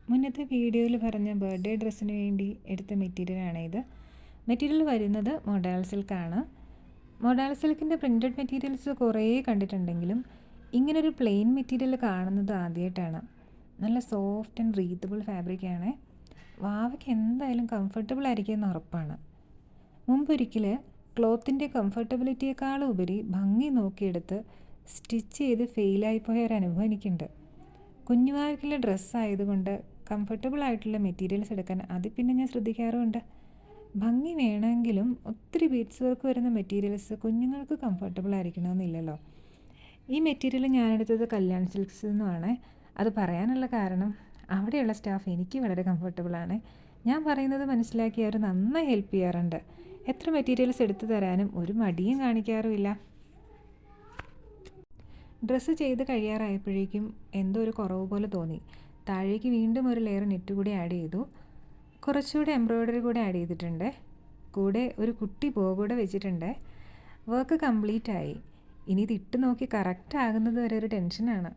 മുന്നത്തെ വീഡിയോയിൽ പറഞ്ഞ ബർത്ത്ഡേ ഡ്രസ്സിന് വേണ്ടി എടുത്ത മെറ്റീരിയലാണ് ഇത്. മെറ്റീരിയൽ വരുന്നത് മൊഡാൾ സിൽക്കാണ്. മൊഡാൾ സിൽക്കിൻ്റെ പ്രിൻറ്റഡ് മെറ്റീരിയൽസ് കുറേ കണ്ടിട്ടുണ്ടെങ്കിലും ഇങ്ങനൊരു പ്ലെയിൻ മെറ്റീരിയൽ കാണുന്നത് ആദ്യമായിട്ടാണ്. നല്ല സോഫ്റ്റ് ആൻഡ് ബ്രീത്തബിൾ ഫാബ്രിക്കാണ്. വാവയ്ക്ക് എന്തായാലും കംഫർട്ടബിൾ ആയിരിക്കുമെന്ന് ഉറപ്പാണ്. മുമ്പൊരിക്കൽ ക്ലോത്തിൻ്റെ കംഫർട്ടബിലിറ്റിയേക്കാളും ഉപരി ഭംഗി നോക്കിയെടുത്ത് സ്റ്റിച്ച് ചെയ്ത് ഫെയിലായിപ്പോയ ഒരു അനുഭവം എനിക്കുണ്ട്. കുഞ്ഞുവാവയ്ക്കുള്ള ഡ്രസ്സായതുകൊണ്ട് കംഫർട്ടബിൾ ആയിട്ടുള്ള മെറ്റീരിയൽസ് എടുക്കാൻ അത് പിന്നെ ഞാൻ ശ്രദ്ധിക്കാറുമുണ്ട്. ഭംഗി വേണമെങ്കിലും ഒത്തിരി ബീഡ്സ് വർക്ക് വരുന്ന മെറ്റീരിയൽസ് കുഞ്ഞുങ്ങൾക്ക് കംഫർട്ടബിൾ ആയിരിക്കണമെന്നില്ലല്ലോ. ഈ മെറ്റീരിയൽ ഞാനെടുത്തത് കല്യാൺ സിൽക്സിൽ നിന്നുമാണ്. അത് പറയാനുള്ള കാരണം അവിടെയുള്ള സ്റ്റാഫ് എനിക്ക് വളരെ കംഫർട്ടബിളാണ്. ഞാൻ പറയുന്നത് മനസ്സിലാക്കി അവർ നന്നായി ഹെൽപ്പ് ചെയ്യാറുണ്ട്. എത്ര മെറ്റീരിയൽസ് എടുത്തു തരാനും ഒരു മടിയും കാണിക്കാറുമില്ല. ഡ്രസ്സ് ചെയ്ത് കഴിയാറായപ്പോഴേക്കും എന്തോ ഒരു കുറവ് പോലെ തോന്നി. താഴേക്ക് വീണ്ടും ഒരു ലെയർ നെറ്റ് കൂടി ആഡ് ചെയ്തു. കുറച്ചുകൂടി എംബ്രോയ്ഡറി കൂടി ആഡ് ചെയ്തിട്ടുണ്ട്. കൂടെ ഒരു കുട്ടി ബോ കൂടെ വെച്ചിട്ടുണ്ട്. വർക്ക് കംപ്ലീറ്റ് ആയി. ഇനി ഇത് ഇട്ട് നോക്കി കറക്റ്റ് ആകുന്നത് വരെ ഒരു ടെൻഷനാണ്.